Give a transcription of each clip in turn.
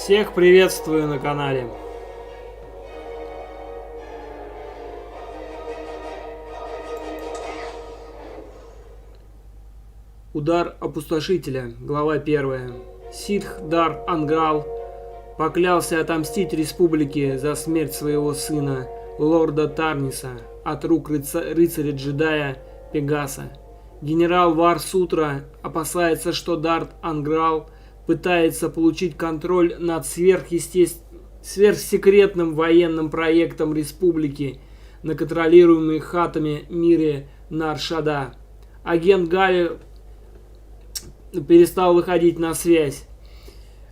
Всех приветствую на канале. Удар опустошителя. Глава 1. Сидхдар Анграл поклялся отомстить республике за смерть своего сына, лорда Тарниса, от рук рыцаря-джедая Пегаса. Генерал Вар-Сутра опасается, что Дарт Анграл пытается получить контроль над сверхсекретным военным проектом республики на контролируемой хатами мире Наршада. Агент Галя перестал выходить на связь,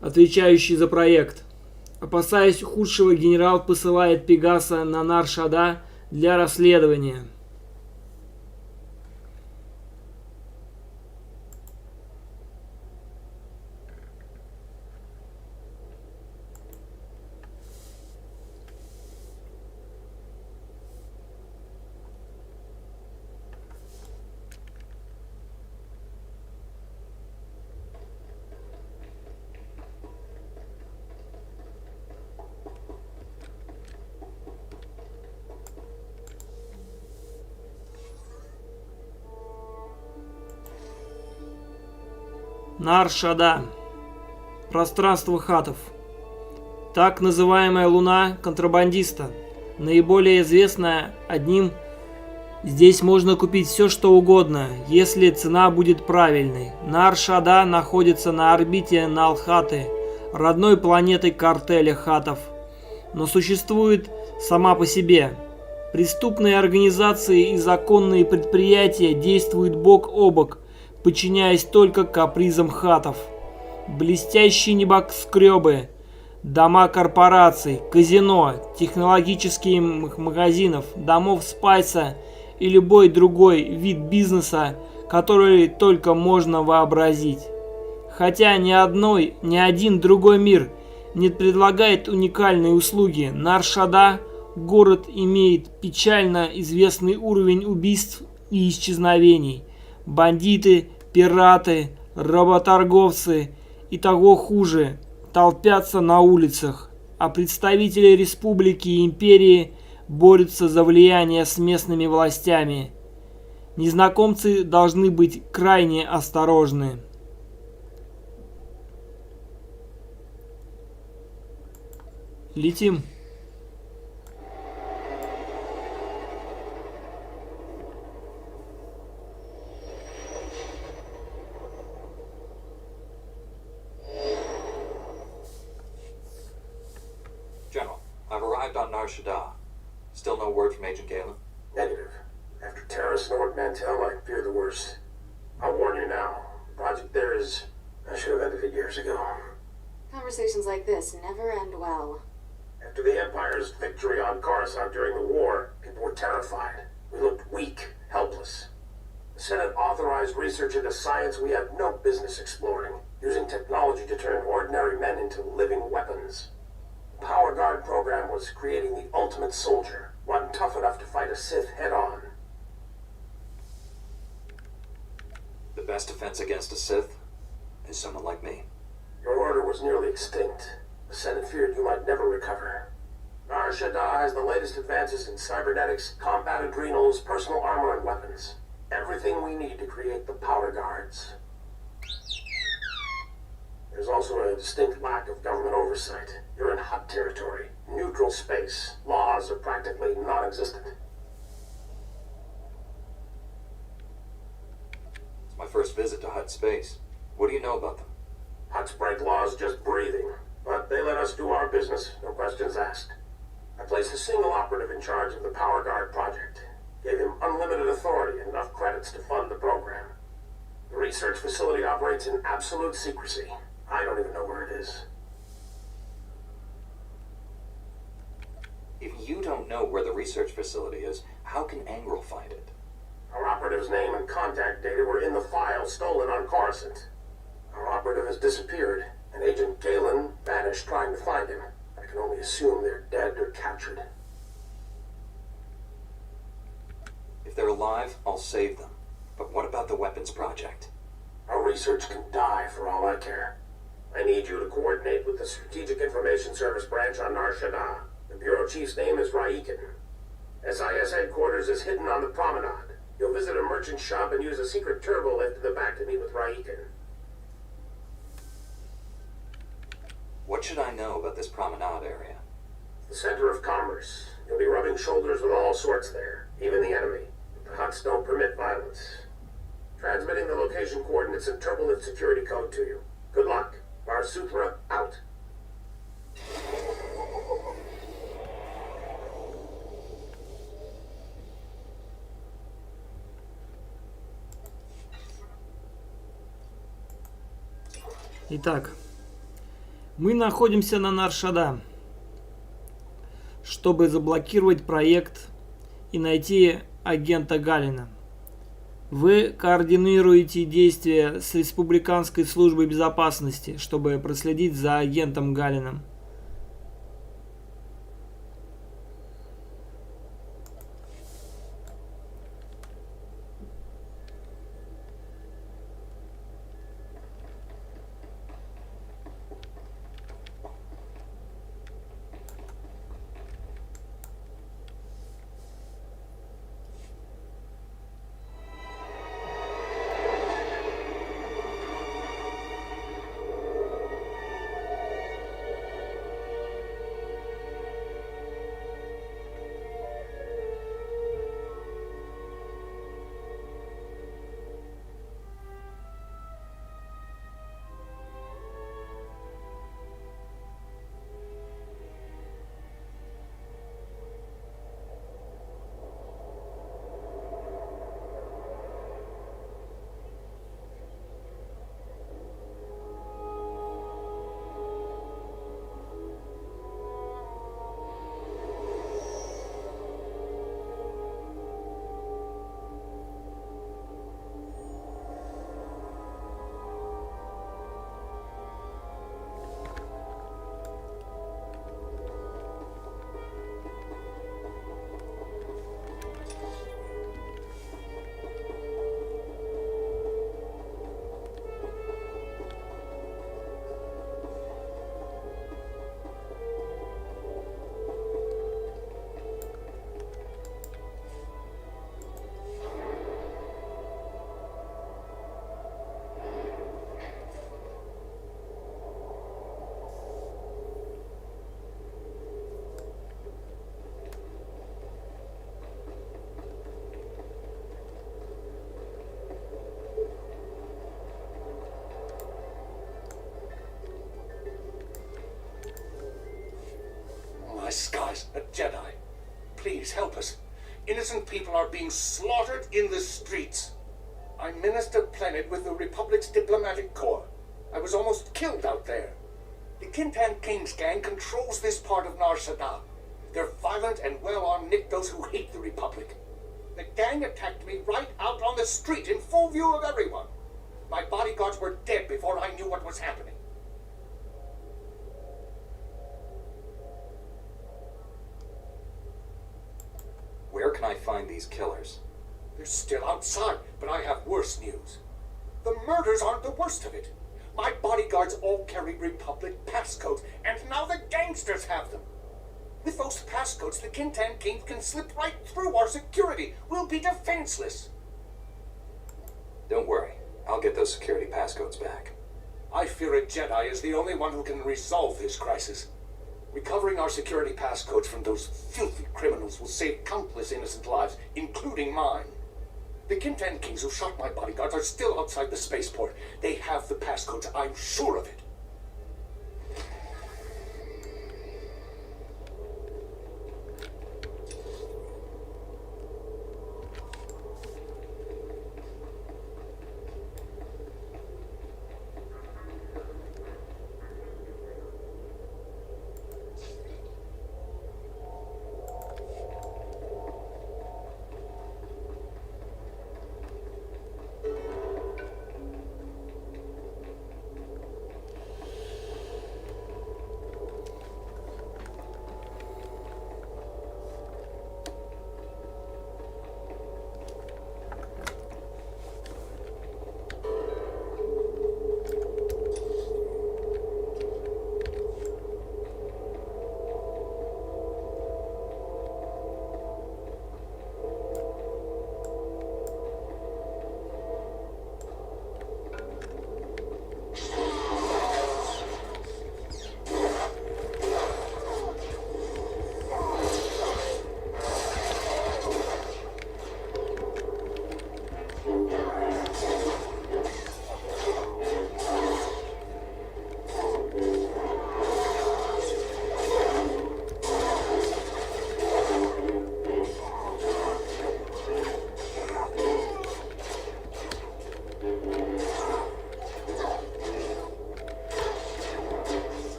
отвечающий за проект. Опасаясь худшего, генерал посылает Пегаса на Наршада для расследования. Наршада. Пространство хатов. Так называемая луна контрабандиста. Наиболее известная одним. Здесь можно купить все, что угодно, если цена будет правильной. Наршада находится на орбите Налхаты, родной планеты картеля хатов, но существует сама по себе. Преступные организации и законные предприятия действуют бок о бок, подчиняясь только капризам хатов. Блестящие небоскребы, дома корпораций, казино, технологических магазинов, домов спайса и любой другой вид бизнеса, который только можно вообразить. Хотя ни один другой мир не предлагает уникальные услуги, Наршада город имеет печально известный уровень убийств и исчезновений. Бандиты, пираты, работорговцы и того хуже толпятся на улицах, а представители республики и империи борются за влияние с местными властями. Незнакомцы должны быть крайне осторожны. Летим. I've arrived on Narshada. Still no word from Agent Galen? Negative. After terrorists Nord Mantel, I fear the worst. I'll warn you now. The project there is... I should have ended it years ago. Conversations like this never end well. After the Empire's victory on Coruscant during the war, people were terrified. We looked weak, helpless. The Senate authorized research into science we had no business exploring, using technology to turn ordinary men into living weapons. The Power Guard program was creating the ultimate soldier, one tough enough to fight a Sith head-on. The best defense against a Sith is someone like me. Your order was nearly extinct. The Senate feared you might never recover. Nar Shaddaa has the latest advances in cybernetics, combat adrenals, personal armor, and weapons. Everything we need to create the Power Guards. There's also a distinct lack of government oversight. You're in hot territory, neutral space. Laws are practically non-existent. It's my first visit to Hutt Space. What do you know about them? Huts break laws just breathing, but they let us do our business, no questions asked. I placed a single operative in charge of the Power Guard project. Gave him unlimited authority and enough credits to fund the program. The research facility operates in absolute secrecy. I don't even know where it is. If you don't know where the research facility is, how can Angrel find it? Our operative's name and contact data were in the file stolen on Coruscant. Our operative has disappeared, and Agent Galen vanished trying to find him. I can only assume they're dead or captured. If they're alive, I'll save them. But what about the weapons project? Our research can die for all I care. I need you to coordinate with the Strategic Information Service branch on Nar Shaddaa. The bureau chief's name is Raiken. SIS headquarters is hidden on the promenade. You'll visit a merchant shop and use a secret turbo lift in the back to meet with Raiken. What should I know about this promenade area? The center of commerce. You'll be rubbing shoulders with all sorts there, even the enemy. The Huts don't permit violence. Transmitting the location coordinates and turbolift security code to you. Good luck. Bar Sutra out. Итак, мы находимся на Нар-Шадdaa, чтобы заблокировать проект и найти агента Галина. Вы координируете действия с Республиканской службой безопасности, чтобы проследить за агентом Галином. My skies, a Jedi. Please help us. Innocent people are being slaughtered in the streets. I menaced a planet with the Republic's diplomatic corps. I was almost killed out there. The Kintan King's gang controls this part of Nar Shaddaa. They're violent and well-armed Niktos who hate the Republic. The gang attacked me right out on the street in full view of everyone. My bodyguards were dead before I knew what was happening. Where can I find these killers? They're still outside, but I have worse news. The murders aren't the worst of it. My bodyguards all carry Republic passcodes, and now the gangsters have them. With those passcodes, the Kintan King can slip right through our security. We'll be defenseless. Don't worry. I'll get those security passcodes back. I fear a Jedi is the only one who can resolve this crisis. Recovering our security passcodes from those filthy criminals will save countless innocent lives, including mine. The Kintan Kings who shot my bodyguards are still outside the spaceport. They have the passcodes, I'm sure of it.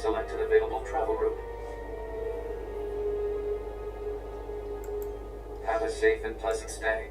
select an available travel route. Have a safe and pleasant stay.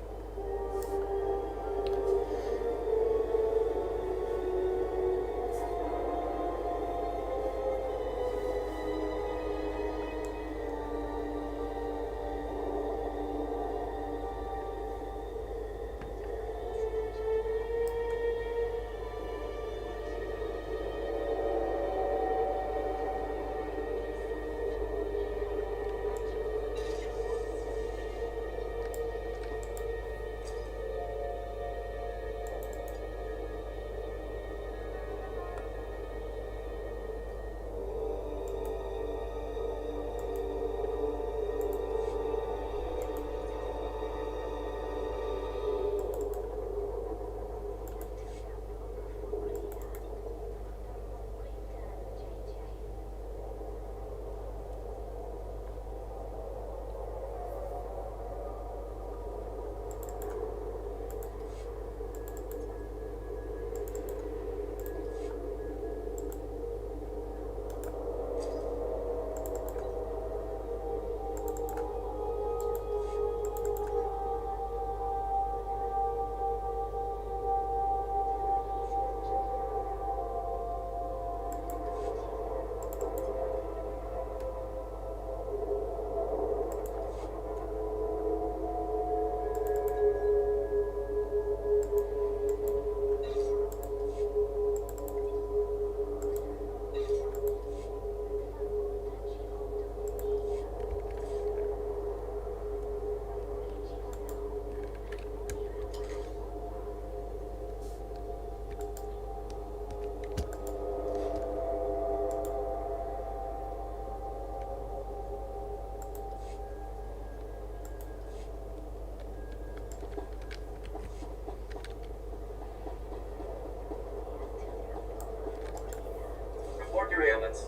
Report your ailments.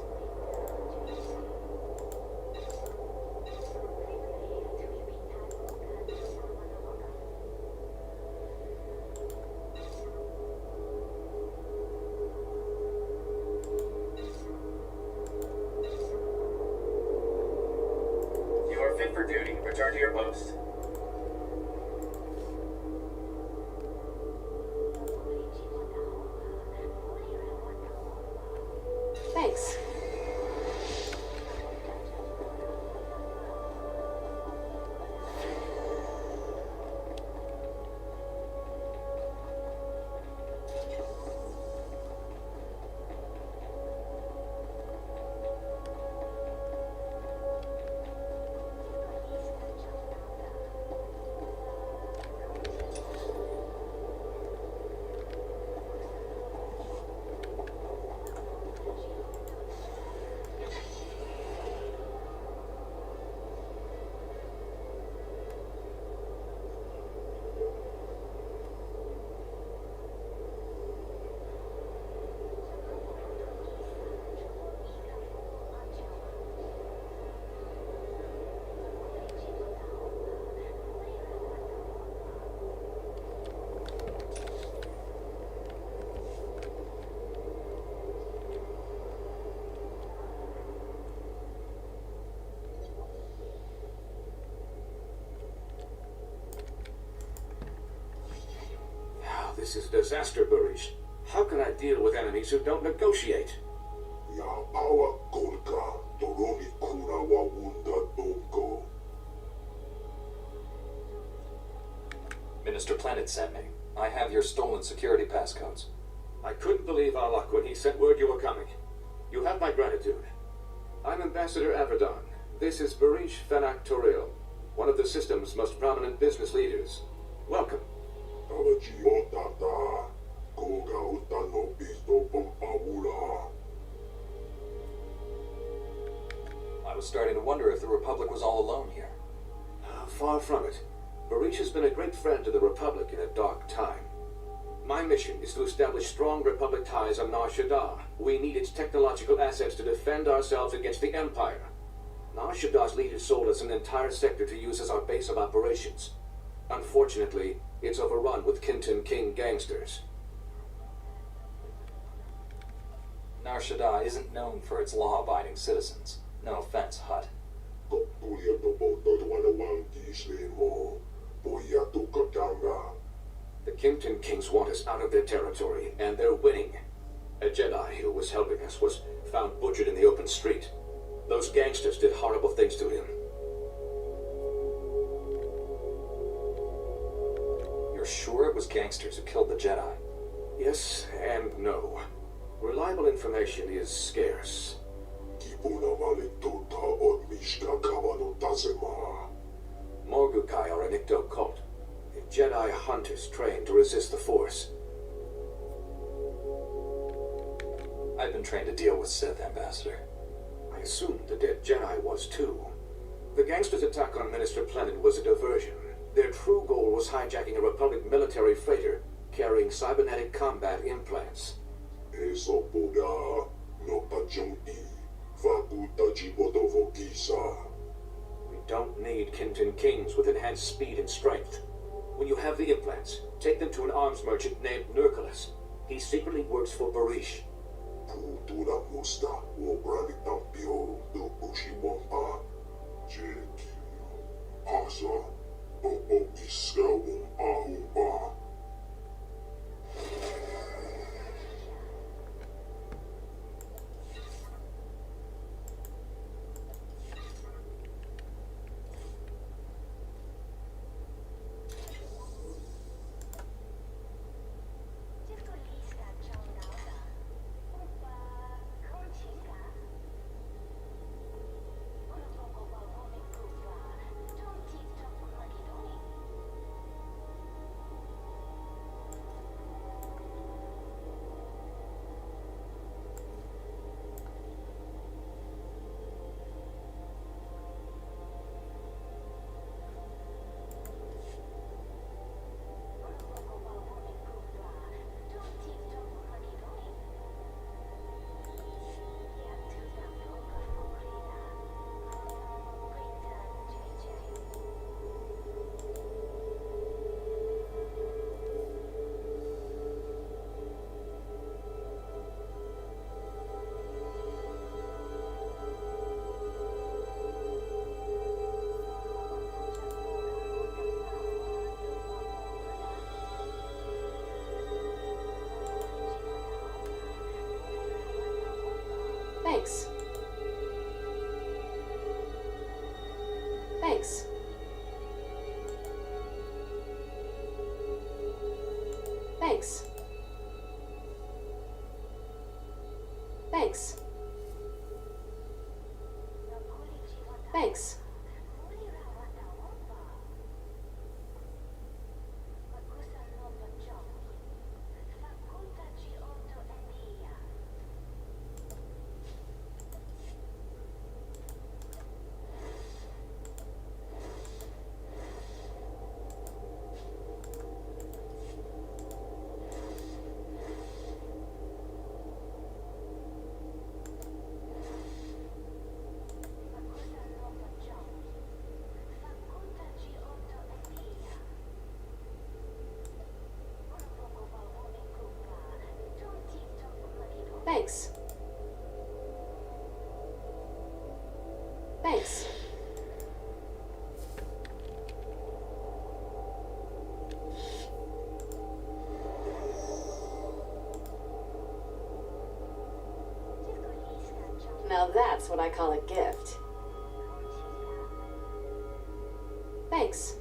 You are fit for duty. Return to your post. Thanks. This is disaster, Burish. How can I deal with enemies who don't negotiate? Minister Planet sent me. I have your stolen security passcodes. I couldn't believe our luck when he sent word you were coming. You have my gratitude. I'm Ambassador Averdon. This is Burish Fenak Toril, one of the system's most prominent business leaders. Welcome. I was starting to wonder if the Republic was all alone here. Far from it. Burish has been a great friend to the Republic in a dark time. My mission is to establish strong Republic ties on Nar Shaddaa. We need its technological assets to defend ourselves against the Empire. Nar Shaddaa's leaders sold us an entire sector to use as our base of operations. Unfortunately, it's overrun with Kintan King gangsters. Nar Shaddaa isn't known for its law-abiding citizens. No offense, Hutt. The Kimpton Kings want us out of their territory, and they're winning. A Jedi who was helping us was found butchered in the open street. Those gangsters did horrible things to him. You're sure it was gangsters who killed the Jedi? Yes and no. Reliable information is scarce. Morgukai are an Icto cult. Jedi hunters trained to resist the Force. I've been trained to deal with Sith, Ambassador. I assumed the dead Jedi was too. The gangsters' attack on Minister Planet was a diversion. Their true goal was hijacking a Republic military freighter carrying cybernetic combat implants. We don't need Kimpton Kings with enhanced speed and strength. When you have the implants, take them to an arms merchant named Nurculus. He secretly works for Barish. Thanks. Thanks. Thanks. Thanks. Thanks. Thanks. Thanks. Now that's what I call a gift. Thanks.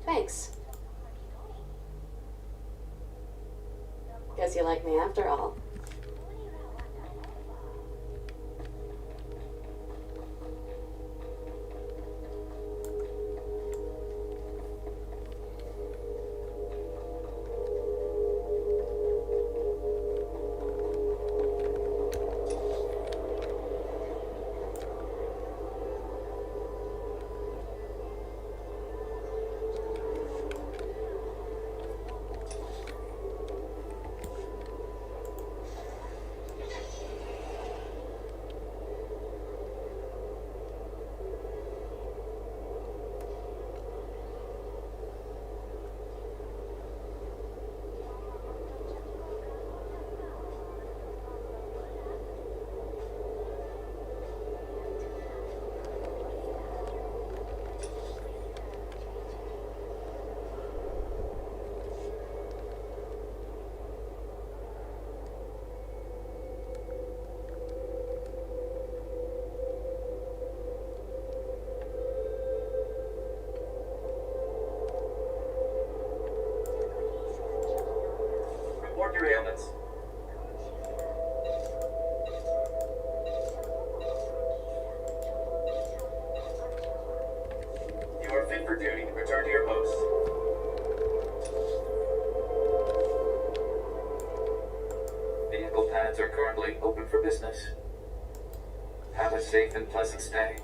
Thanks. Guess you like me after all. fit for duty. Return to your post. Vehicle pads are currently open for business. Have a safe and pleasant stay.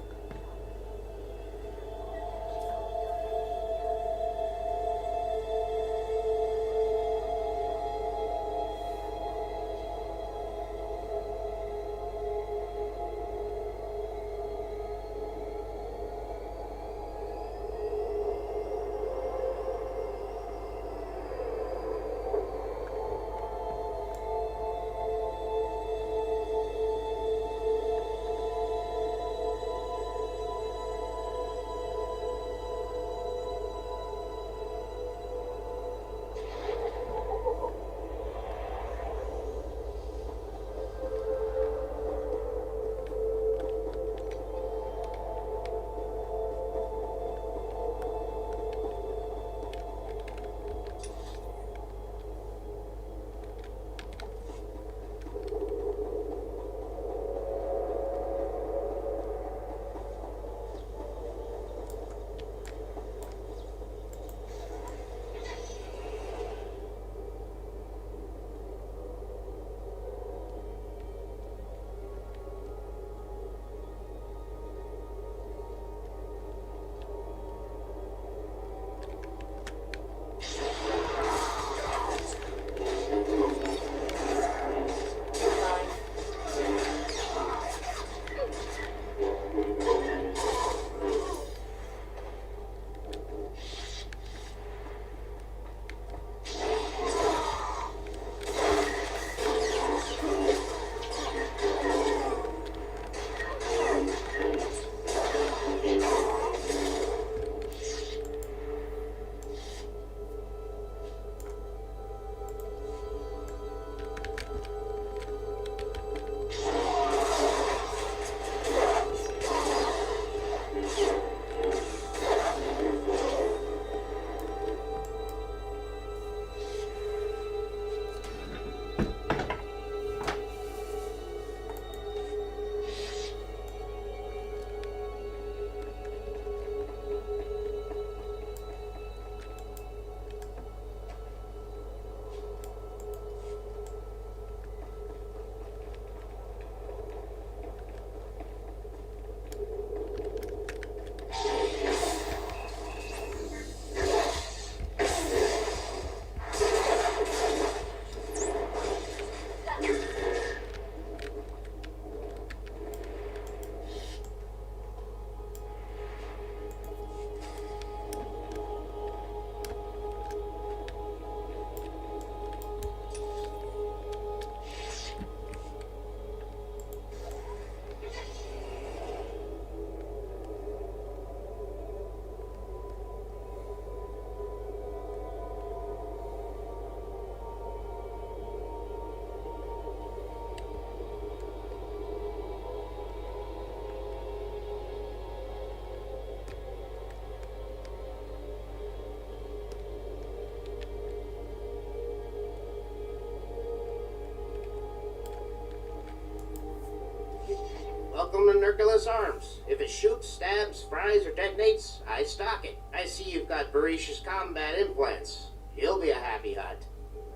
Welcome to Nurculus Arms. If it shoots, stabs, fries, or detonates, I stock it. I see you've got voracious combat implants. You'll be a happy hunt.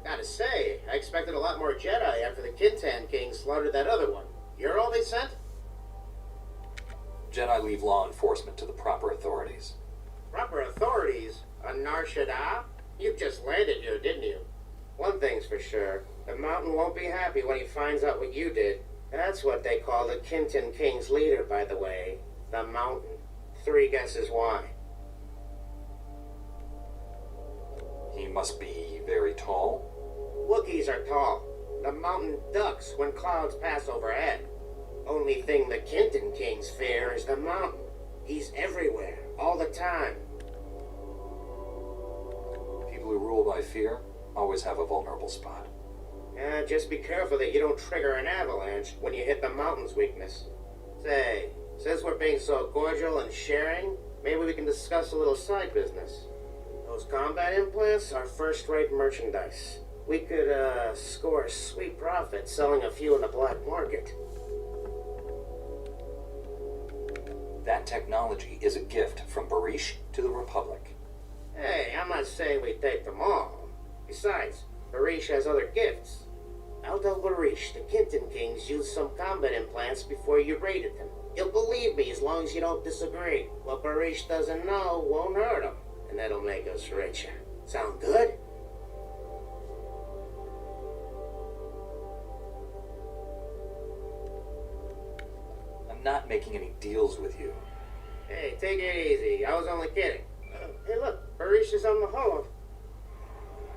I gotta say, I expected a lot more Jedi after the Kintan King slaughtered that other one. You're all they sent? Jedi leave law enforcement to the proper authorities. Proper authorities? On Nar Shaddaa? You just landed here, didn't you? One thing's for sure. The Mountain won't be happy when he finds out what you did. That's what they call the Kintan King's leader, by the way. The Mountain. 3 guesses why. He must be very tall. Wookiees are tall. The Mountain ducks when clouds pass overhead. Only thing the Kintan Kings fear is the Mountain. He's everywhere, all the time. People who rule by fear always have a vulnerable spot. Just be careful that you don't trigger an avalanche when you hit the Mountain's weakness. Say, since we're being so cordial and sharing, maybe we can discuss a little side business. Those combat implants are first-rate merchandise. We could, score a sweet profit selling a few in the black market. That technology is a gift from Barish to the Republic. Hey, I'm not saying we take them all. Besides, Barish has other gifts. I'll tell Barish the Kinton Kings used some combat implants before you raided them. You'll believe me as long as you don't disagree. What Barish doesn't know won't hurt him, and that'll make us richer. Sound good? I'm not making any deals with you. Hey, take it easy. I was only kidding. Hey, look, Barish is on the holo.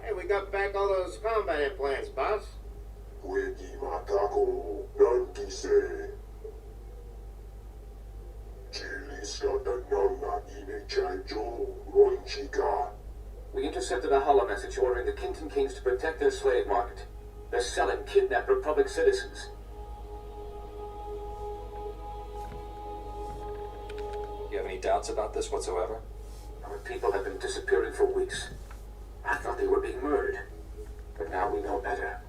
Hey, we got back all those combat implants, boss. Wiki matako nantise. Chiliska nanga imechajo ronchika. We intercepted a hollow message ordering the Kinton Kings to protect their slave market. They're selling kidnapped Republic citizens. You have any doubts about this whatsoever? Our people have been disappearing for weeks. I thought they were being murdered. But now we know better.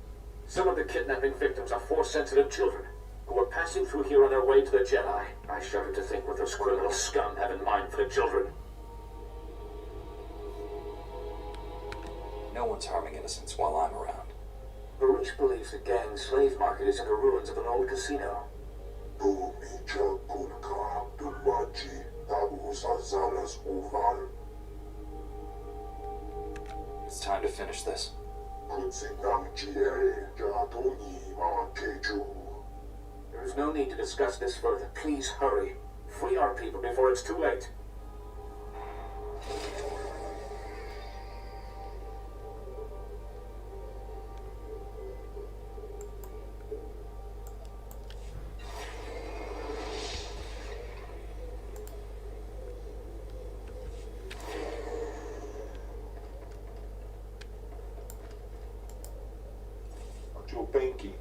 Some of the kidnapping victims are Force-sensitive children who were passing through here on their way to the Jedi. I shudder to think what those criminal scum have in mind for the children. No one's harming innocents while I'm around. Baruch believes the gang's slave market is in the ruins of an old casino. Tumicha kulka dumachi tabusa zalas uval. It's time to finish this. Kutsinam jie jatoni ma keju. There is no need to discuss this further. Please hurry. Free our people before it's too late. Joe Banky.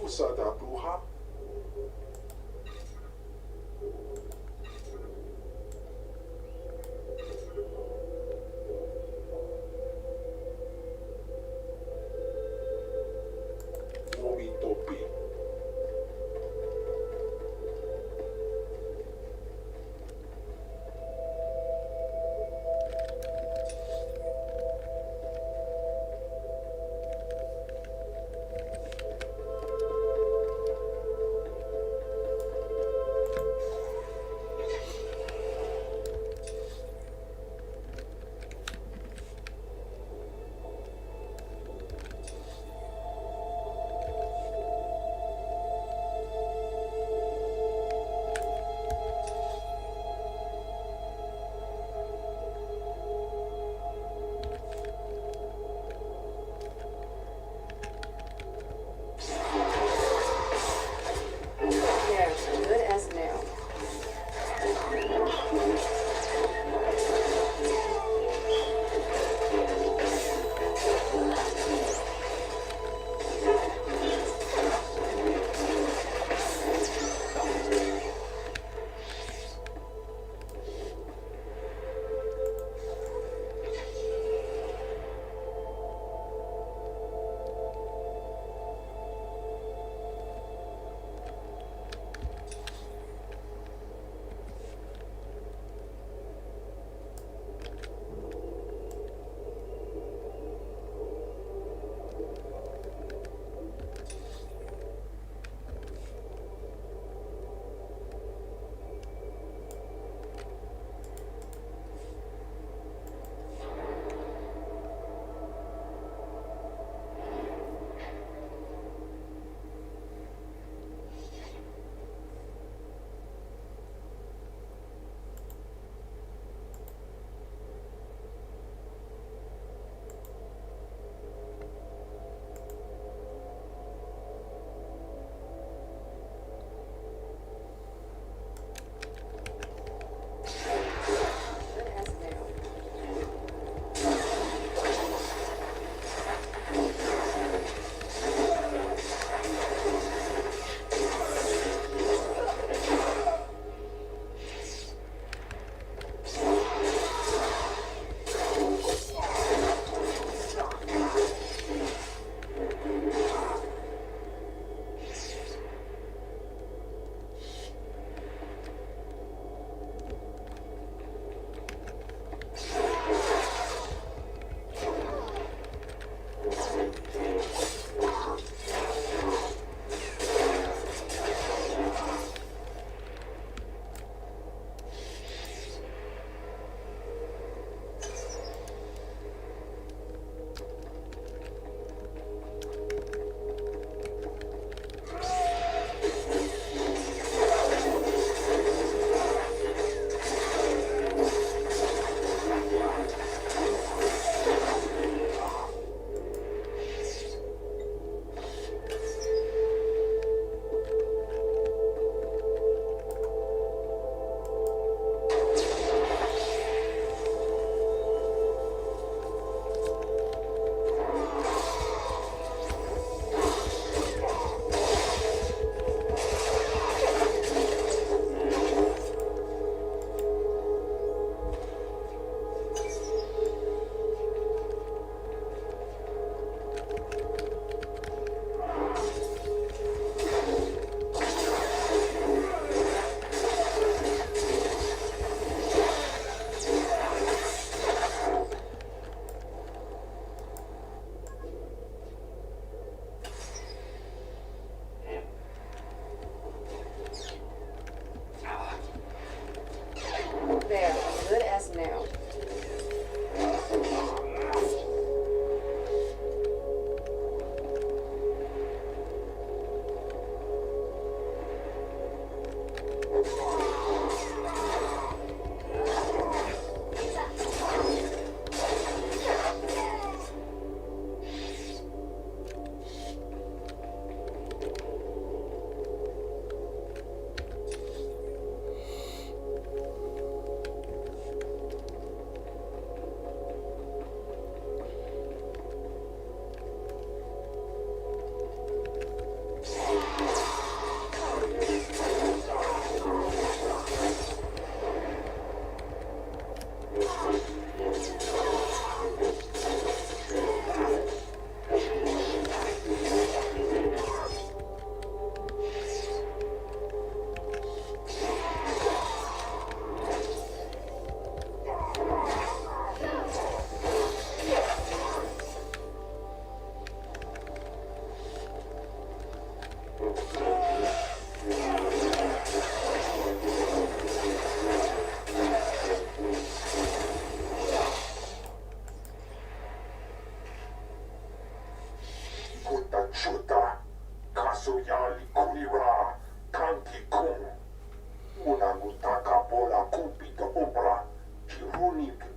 Usada Bruja. Omitopi.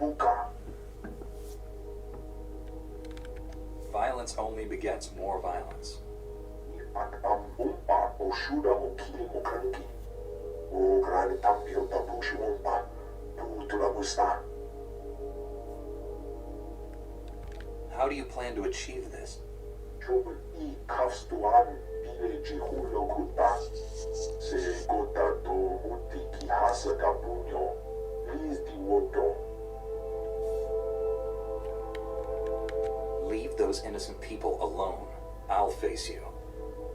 Buka. Violence only begets more violence. At Bumpa o Shuda o Kili o Kanki. O Grani Tampio da Bushimumpa. Tu la Busta. How do you plan to achieve this? Chubul I Kafstuan Village Hulo Kuta. Se Gota do Mutiki Hasa da Bunyo. Please di Wodo. Leave those innocent people alone. I'll face you.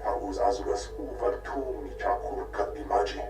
Tavuz Azuras Uvartum Chakur Katimaji.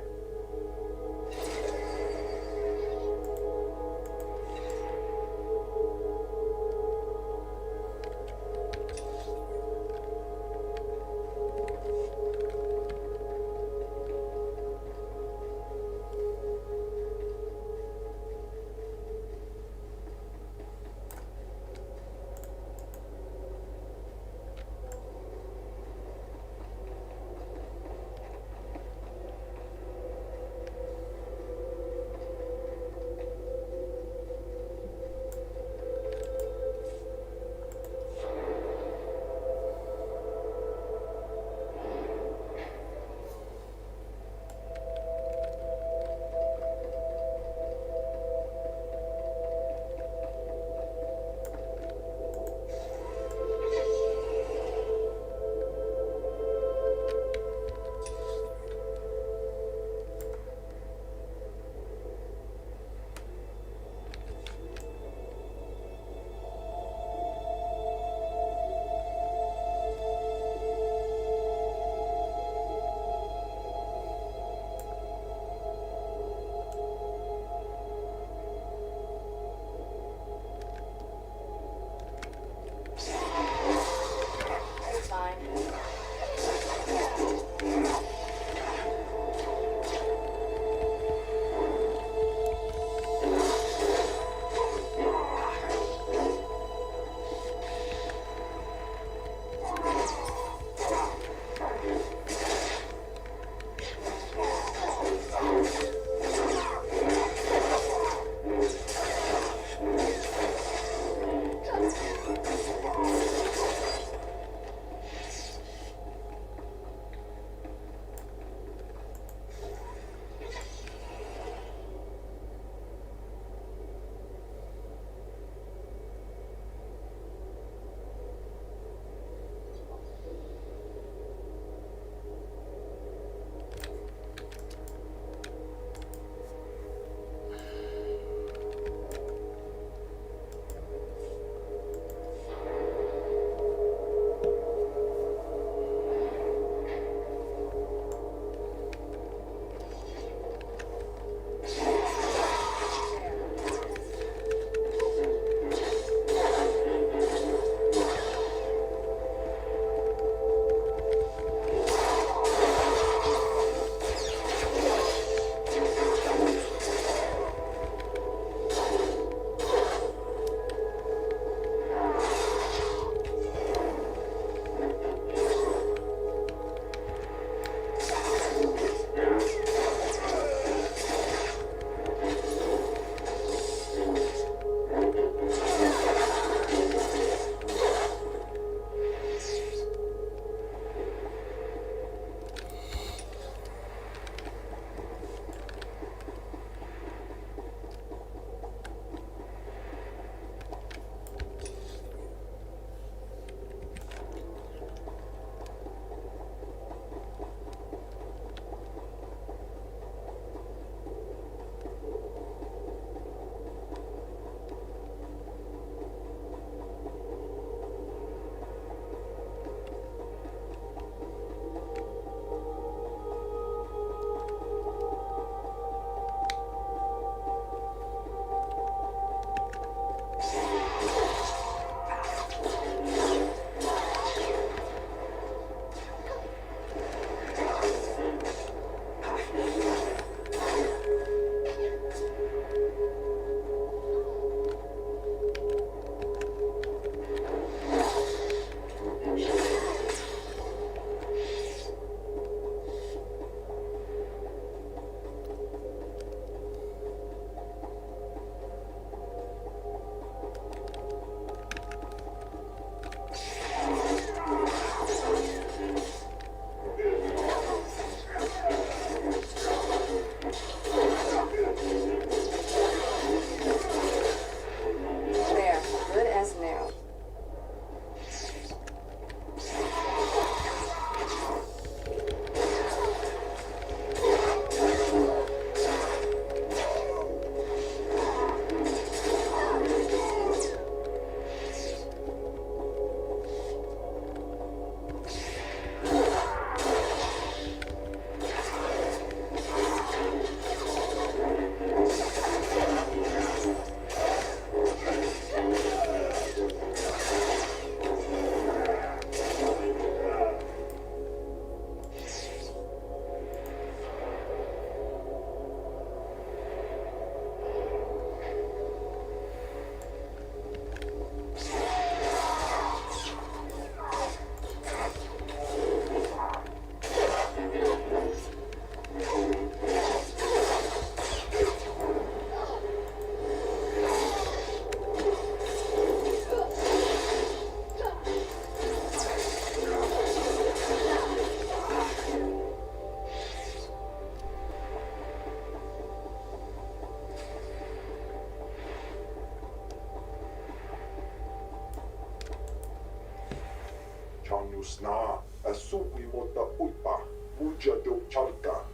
sna asui mota uipa muja do chalka.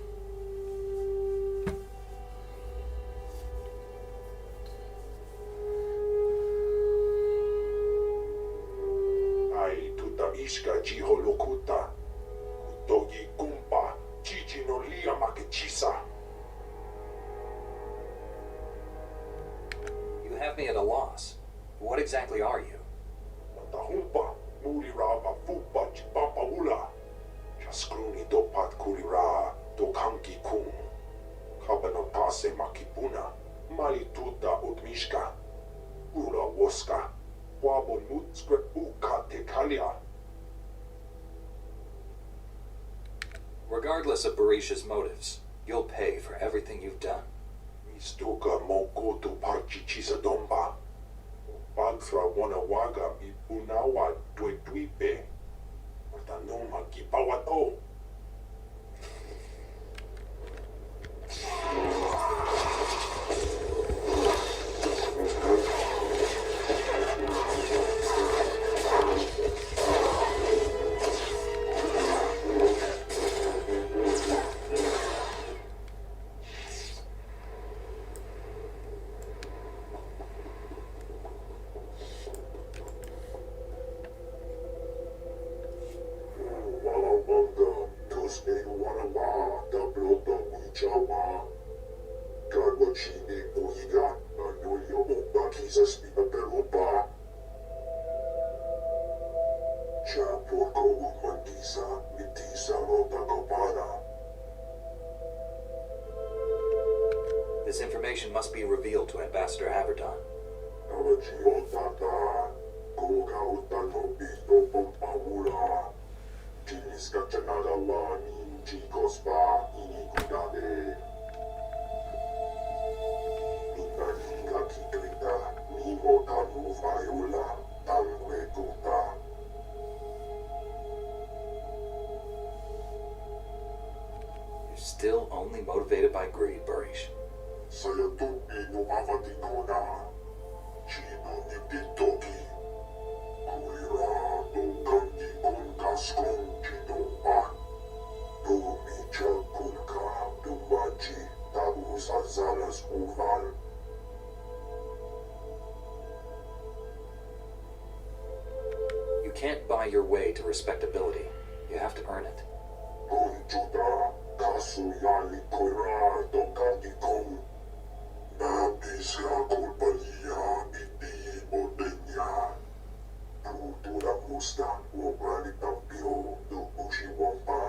Ai tuta iska jiho lokuta utogi kumpa chichi no lia makechisa. You have me at a loss. What exactly are you? Tahumpa mulirava fupa chipapa ula. Jaskruni do pat kulira do kanki kum. Kabano tase makipuna. Malituta utmishka. Ula woska. Wabo nutskre uka tekalia. Regardless of Barisha's motives, you'll pay for everything you've done. Mistuka moko tu parchichisa domba. Bagthra wanawaga mi punawa dwepe. Matanoma kipawato. This information must be revealed to Ambassador Haverdon. You're still only motivated by greed, Barish. Saya tupi no avati kona. Chino ni pitoki. Kulira do kangi kun kaskon chino pa. Do micha kulka do machi. Tabu sazalas uval. You can't buy your way to respectability. You have to earn it. Kunjuda kasu yali koira do kangi kun. Nabisla kulpalia biti modenya. Putura musta ubrali tampio do bushi wampa.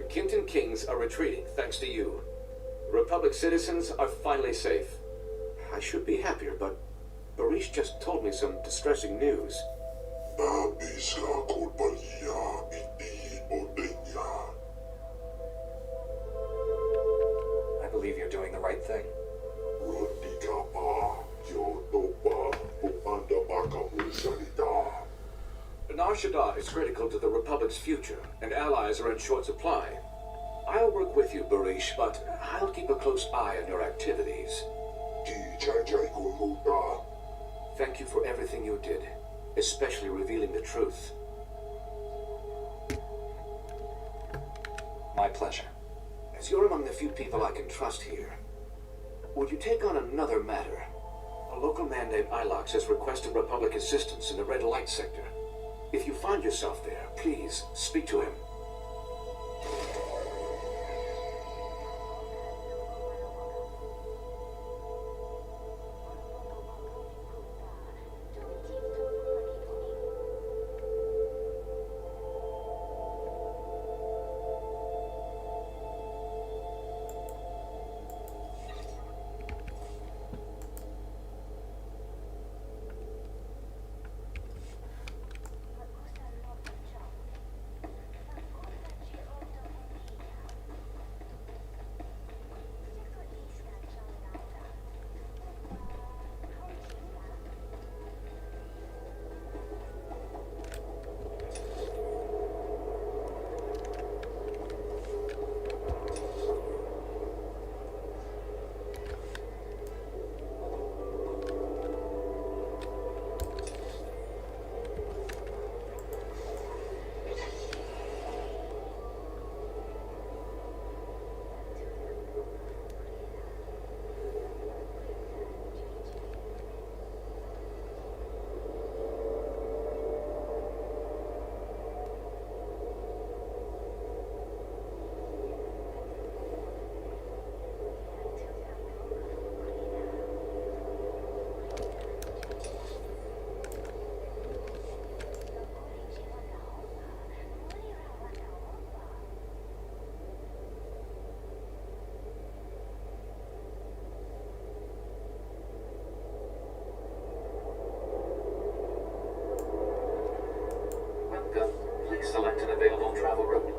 Kinton Kings are retreating thanks to you. Republic citizens are finally safe. I should be happier, but Barish just told me some distressing news. I believe you're doing the right thing. Nar Shaddaa is critical to the Republic's future, and allies are in short supply. I'll work with you, Barish, but I'll keep a close eye on your activities. Thank you for everything you did, especially revealing the truth. My pleasure. As you're among the few people I can trust here, would you take on another matter? A local man named Ilox has requested Republic assistance in the red light sector. If you find yourself there, please speak to him. Please select an available travel route.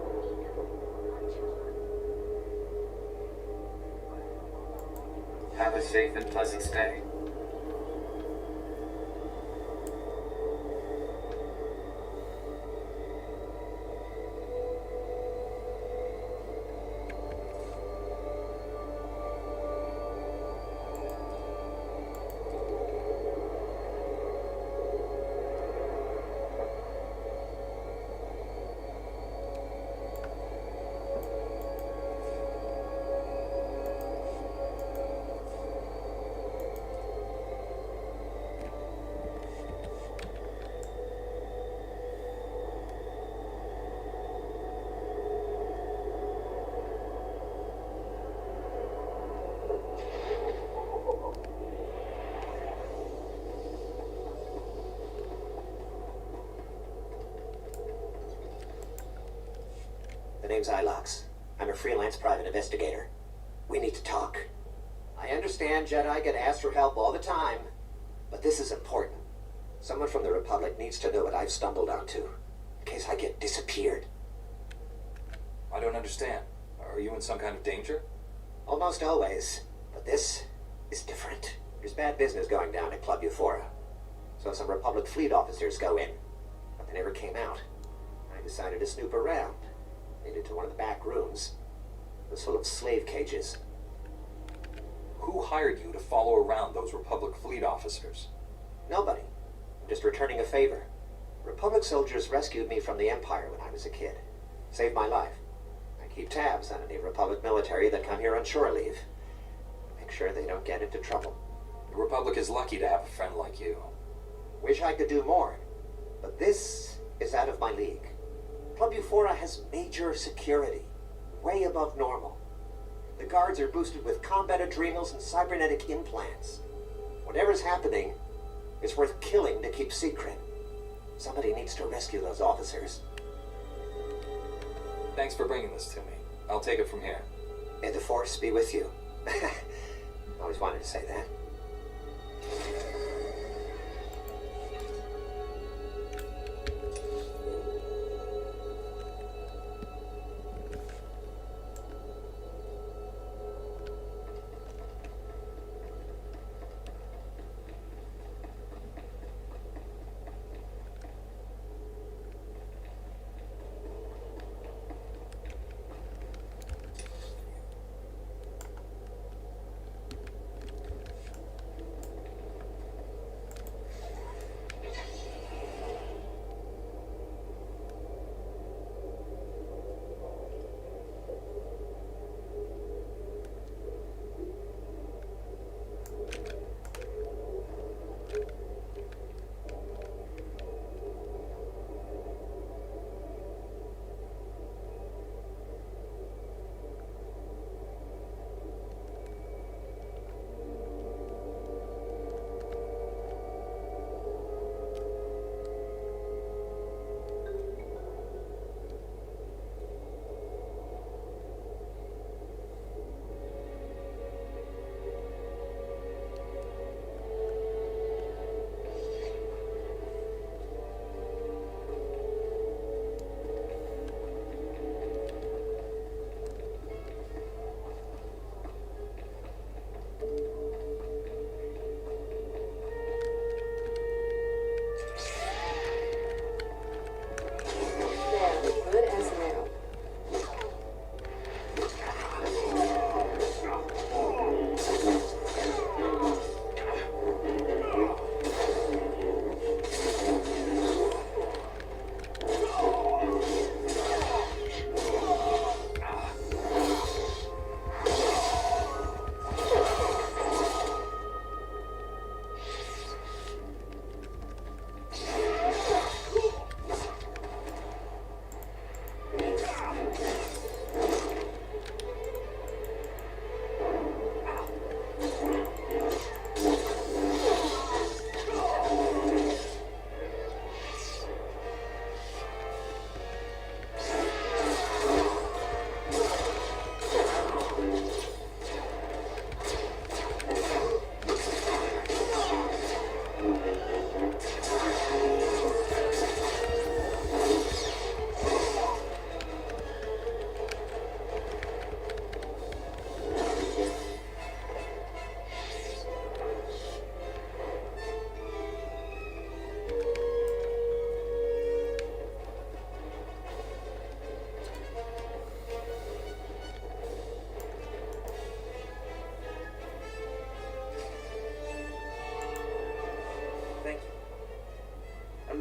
Have a safe and pleasant stay. The name's Ilox. I'm a freelance private investigator. We need to talk. I understand Jedi get asked for help all the time, but this is important. Someone from the Republic needs to know what I've stumbled onto, in case I get disappeared. I don't understand. Are you in some kind of danger? Almost always, but this is different. There's bad business going down at Club Euphora. So some Republic fleet officers go in, but they never came out. I decided to snoop around. Made it to one of the back rooms. It was full of slave cages. Who hired you to follow around those Republic fleet officers? Nobody. I'm just returning a favor. Republic soldiers rescued me from the Empire when I was a kid. Saved my life. I keep tabs on any Republic military that come here on shore leave. Make sure they don't get into trouble. The Republic is lucky to have a friend like you. Wish I could do more, but this is out of my league. Club Euphora has major security, way above normal. The guards are boosted with combat adrenals and cybernetic implants. Whatever's happening is worth killing to keep secret. Somebody needs to rescue those officers. Thanks for bringing this to me. I'll take it from here. May the Force be with you. Always wanted to say that.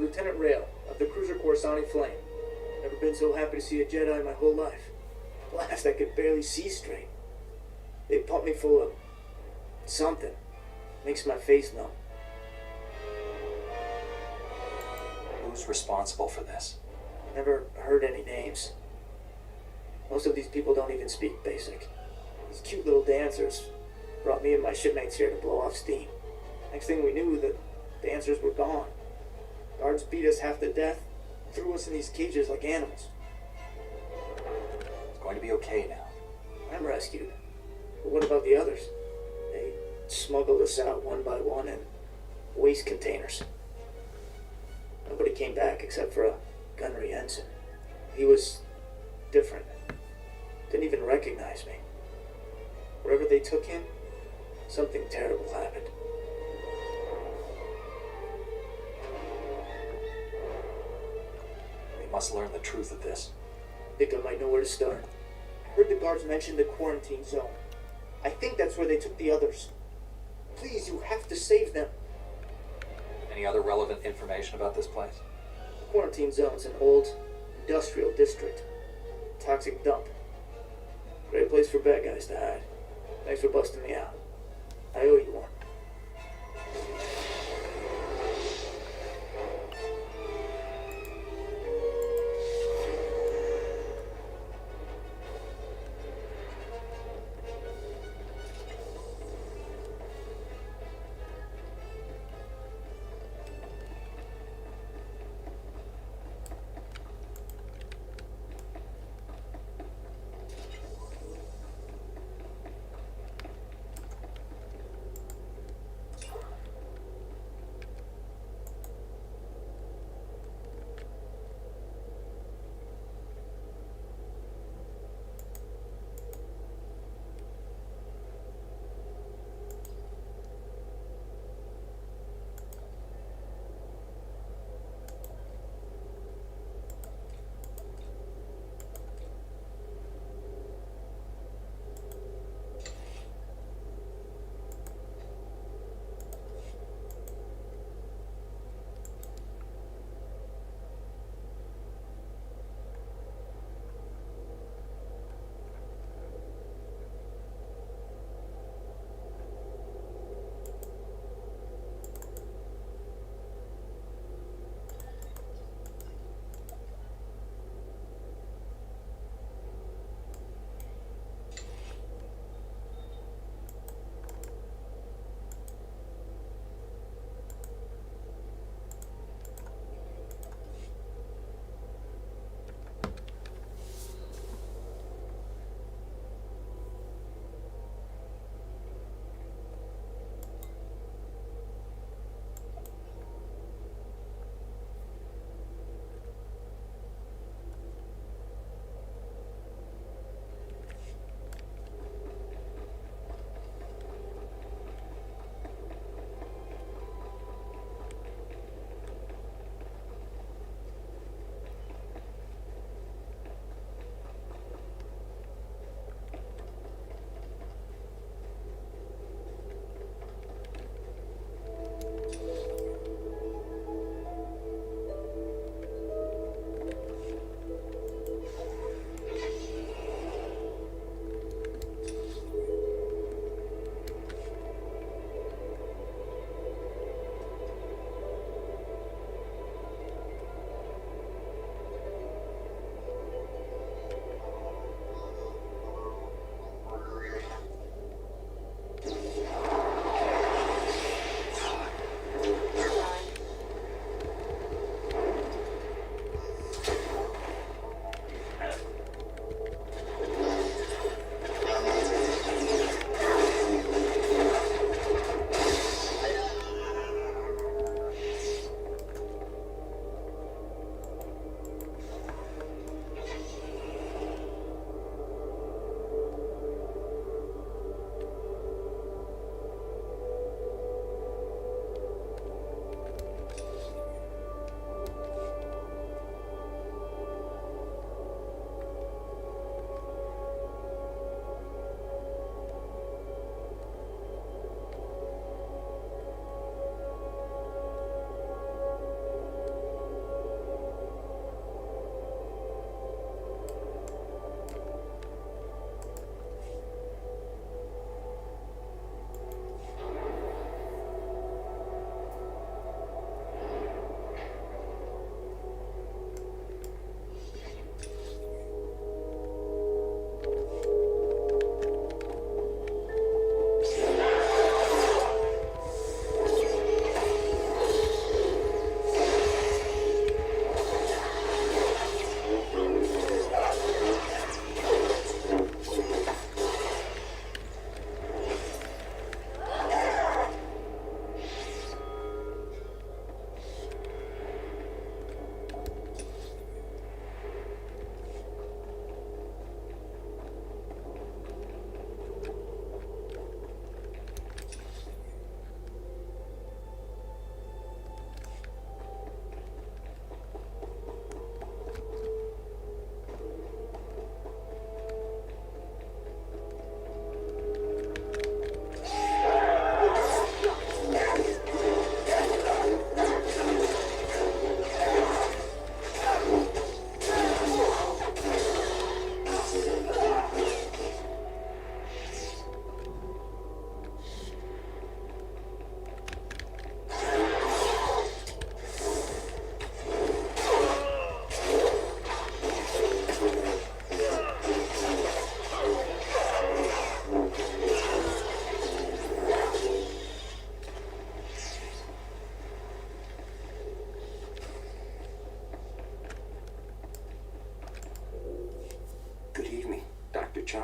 Lieutenant Rail of the cruiser Coruscant Flame. Never been so happy to see a Jedi in my whole life. Last, I could barely see straight. They pumped me full of something. Makes my face numb. Who's responsible for this? Never heard any names. Most of these people don't even speak basic. These cute little dancers brought me and my shipmates here to blow off steam. Next thing we knew, the dancers were gone. Guards beat us half to death, threw us in these cages like animals. It's going to be okay now. I'm rescued. But what about the others? They smuggled us out one by one in waste containers. Nobody came back except for a gunnery ensign. He was different. Didn't even recognize me. Wherever they took him, something terrible happened. We must learn the truth of this. Think I might know where to start. I heard the guards mention the quarantine zone. I think that's where they took the others. Please, you have to save them. Any other relevant information about this place? The quarantine zone's an old industrial district. Toxic dump. Great place for bad guys to hide. Thanks for busting me out. I owe you one.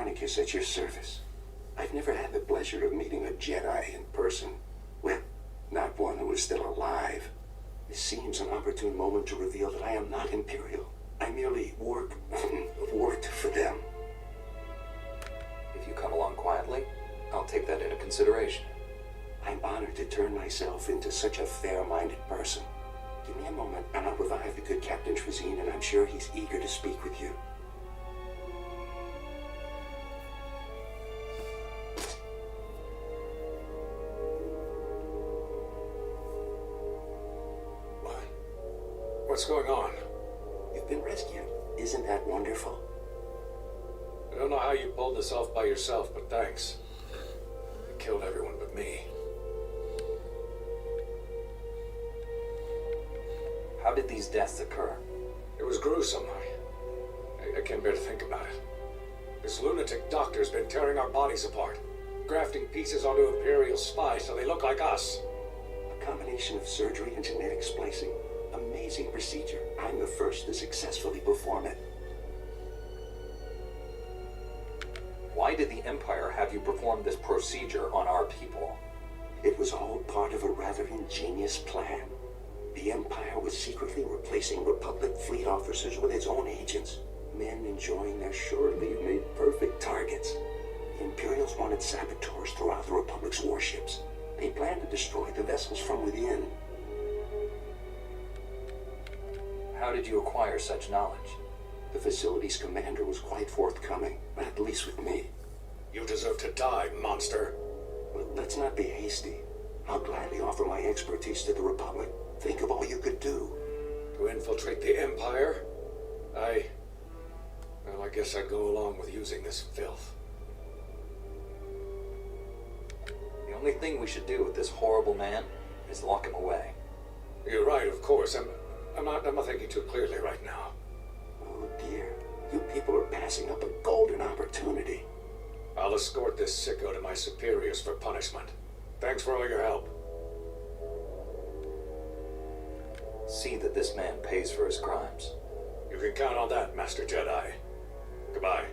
Andronicus at your service. I've never had the pleasure of meeting a Jedi in person. Well, not one who is still alive. This seems an opportune moment to reveal that I am not Imperial. I merely worked for them. If you come along quietly, I'll take that into consideration. I'm honored to turn myself into such a fair-minded person. Give me a moment, and I'll revive the good Captain Trazine, and I'm sure he's eager to speak with you. What? What's going on? You've been rescued. Isn't that wonderful? I don't know how you pulled this off by yourself, but thanks. You killed everyone but me. How did these deaths occur? It was gruesome. I can't bear to think about it. This lunatic doctor's been tearing our bodies apart, grafting pieces onto Imperial spies so they look like us. A combination of surgery and genetic splicing. Amazing procedure. I'm the first to successfully perform it. Why did the Empire have you perform this procedure on our people? It was all part of a rather ingenious plan. The Empire was secretly replacing Republic fleet officers with its own agents. Men enjoying their shore leave made perfect targets. The Imperials wanted saboteurs throughout the Republic's warships. They planned to destroy the vessels from within. How did you acquire such knowledge? The facility's commander was quite forthcoming, at least with me. You deserve to die, monster. But let's not be hasty. I'll gladly offer my expertise to the Republic. Think of all you could do. To infiltrate the Empire? I guess I'd go along with using this filth. The only thing we should do with this horrible man is lock him away. You're right, of course. I'm not thinking too clearly right now. Oh dear, you people are passing up a golden opportunity. I'll escort this sicko to my superiors for punishment. Thanks for all your help. See that this man pays for his crimes. You can count on that, Master Jedi. Goodbye.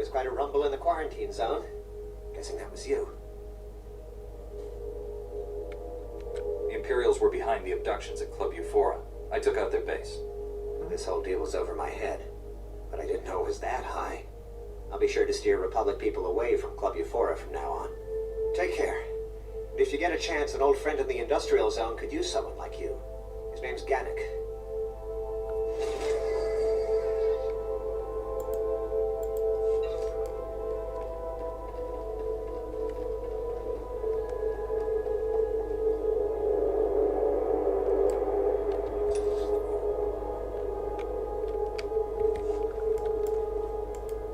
was quite a rumble in the quarantine zone. Guessing that was you. The Imperials were behind the abductions at Club Euphora. I took out their base. This whole deal was over my head, but I didn't know it was that high. I'll be sure to steer Republic people away from Club Euphora from now on. Take care. And if you get a chance, an old friend in the industrial zone could use someone like you. His name's Gannick.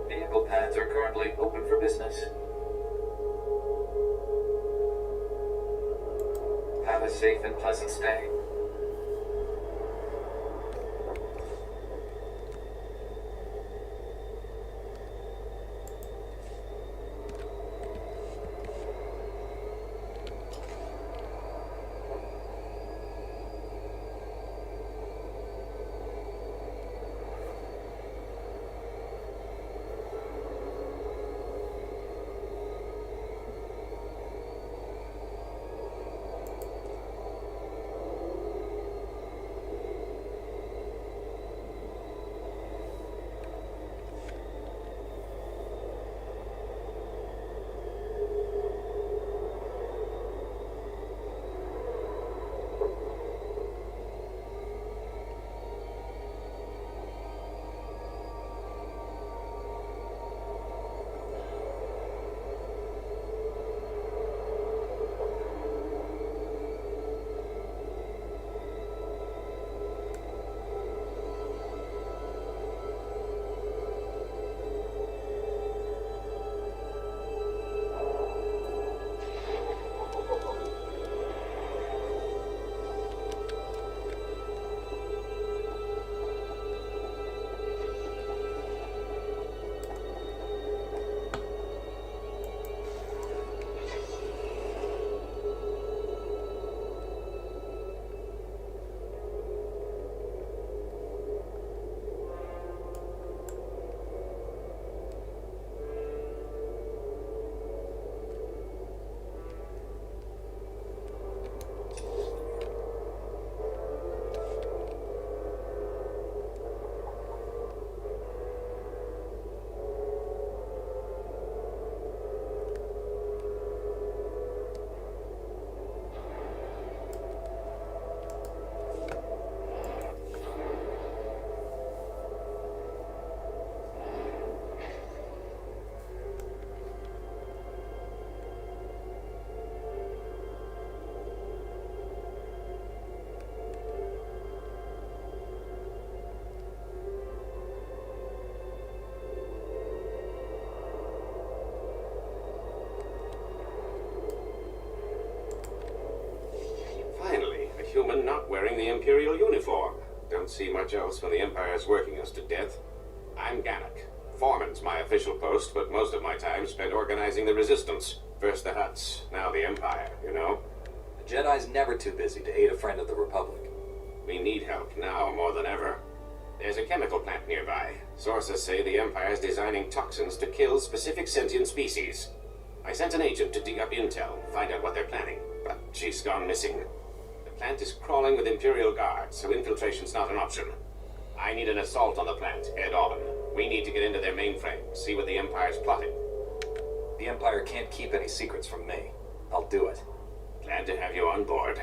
Vehicle pads are currently open for business. Have a safe and pleasant stay. Human not wearing the Imperial uniform. Don't see much else when the Empire's working us to death. I'm Gannick. Foreman's my official post, but most of my time spent organizing the Resistance. First the Hutts, now the Empire, you know? The Jedi's never too busy to aid a friend of the Republic. We need help now more than ever. There's a chemical plant nearby. Sources say the Empire's designing toxins to kill specific sentient species. I sent an agent to dig up intel, find out what they're planning, but she's gone missing. The plant is crawling with Imperial guards, so infiltration's not an option. I need an assault on the plant, head on. We need to get into their mainframe, see what the Empire's plotting. The Empire can't keep any secrets from me. I'll do it. Glad to have you on board.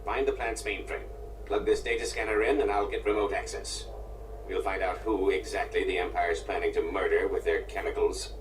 Find the plant's mainframe. Plug this data scanner in and I'll get remote access. We'll find out who exactly the Empire's planning to murder with their chemicals.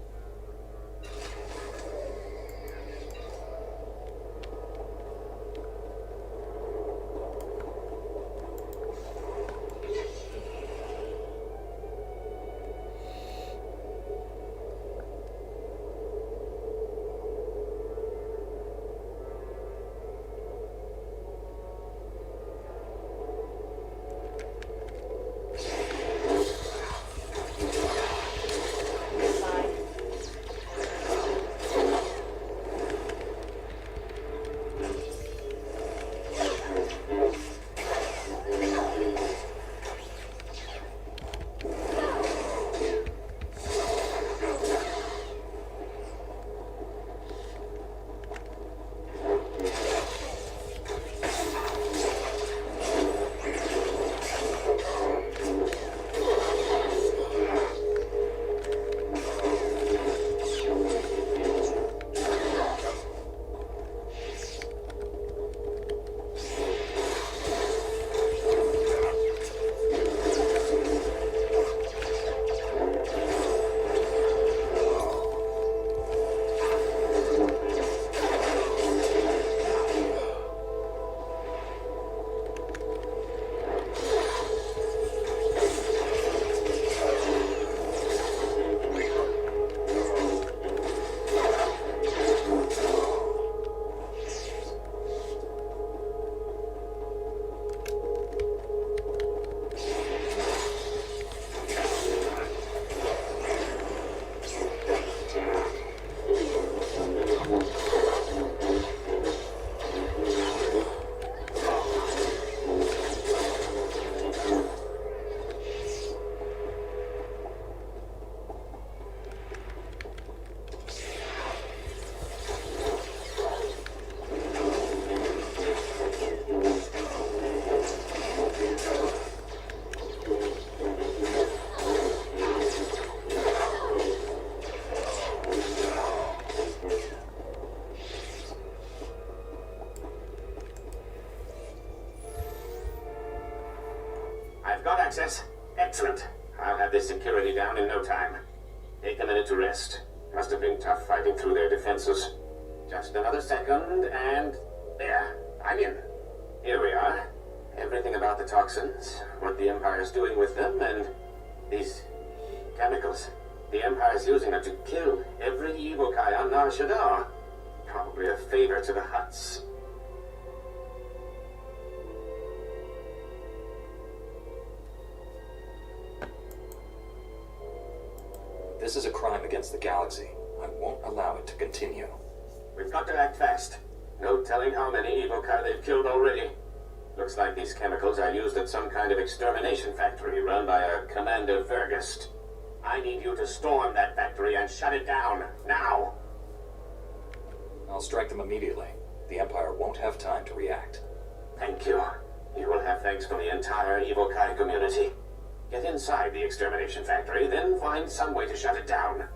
access? Excellent. I'll have this security down in no time. Take a minute to rest. Must have been tough fighting through their defenses. Just another second, and there, I'm in. Here we are. Everything about the toxins, what the Empire's doing with them, and these chemicals. The Empire's using them to kill every Evokai on Nar Shaddaa. Probably a favor to the Hutts. This is a crime against the galaxy. I won't allow it to continue. We've got to act fast. No telling how many Evokai they've killed already. Looks like these chemicals are used at some kind of extermination factory run by a Commander Vergust. I need you to storm that factory and shut it down, now! I'll strike them immediately. The Empire won't have time to react. Thank you. You will have thanks from the entire Evokai community. Get inside the extermination factory, then find some way to shut it down.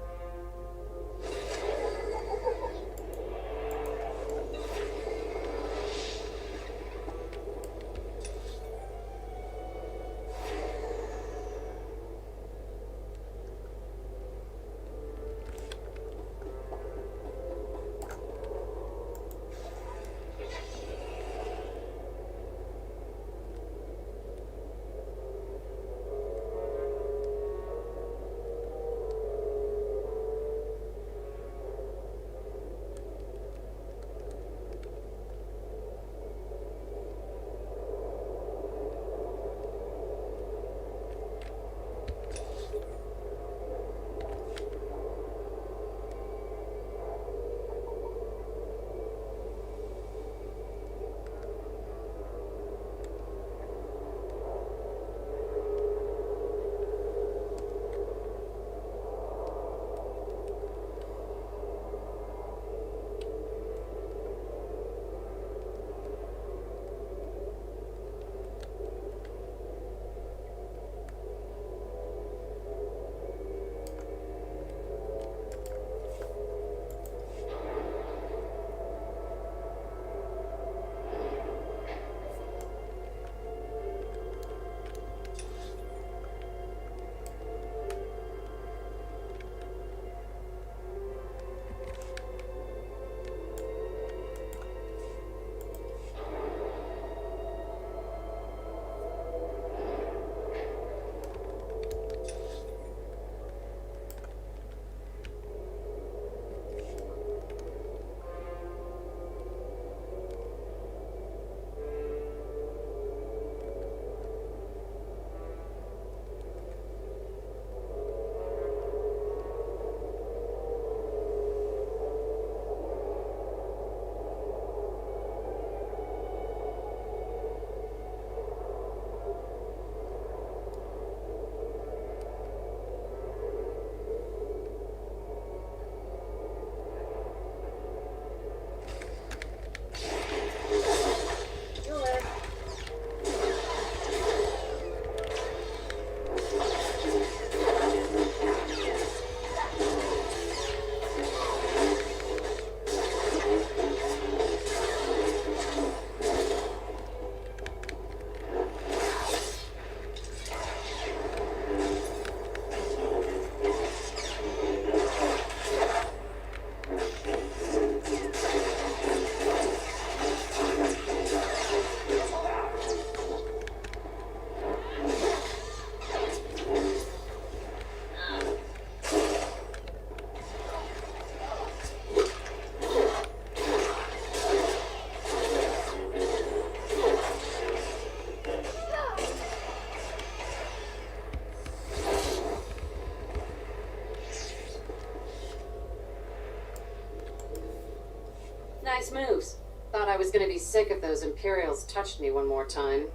Nice moves. Thought I was gonna be sick if those Imperials touched me one more time.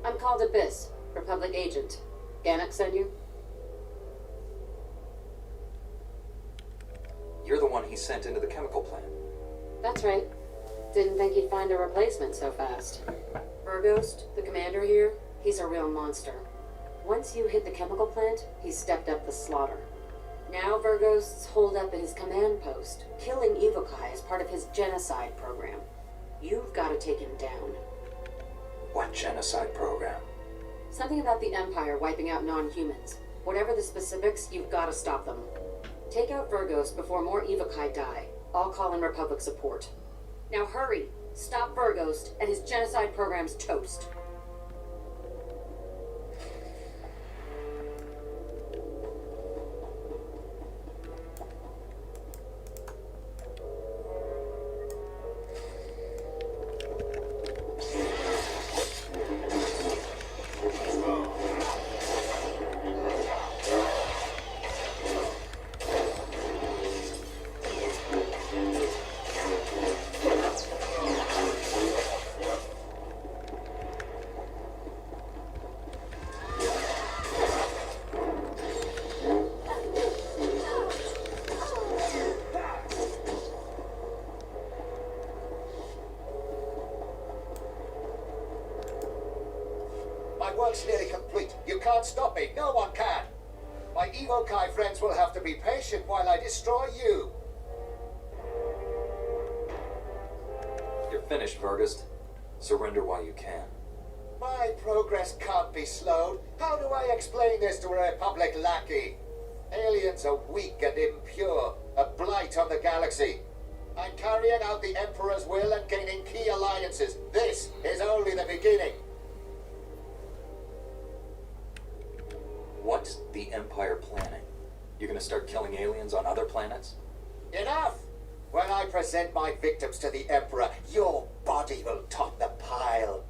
I'm called Abyss, Republic agent. Gannett send you? You're the one he sent into the chemical plant. That's right. Didn't think he'd find a replacement so fast. Verghost, the commander here, he's a real monster. Once you hit the chemical plant, he stepped up the slaughter. Now Verghost's holed up at his command post, killing Evokai as part of his genocide program. You've got to take him down. What genocide program? Something about the Empire wiping out non-humans. Whatever the specifics, you've got to stop them. Take out Virgos before more Evokai die. I'll call in Republic support. Now hurry! Stop Virgos, and his genocide program's toast. My work's nearly complete. You can't stop me. No one can. My Evokai friends will have to be patient while I destroy you. You're finished, Vergust. Surrender while you can. My progress can't be slowed. How do I explain this to a Republic lackey? Aliens are weak and impure, a blight on the galaxy. I'm carrying out the Emperor's will and gaining key alliances. This is only the beginning. What's the Empire planning? You're gonna start killing aliens on other planets? Enough! When I present my victims to the Emperor, your body will top the pile.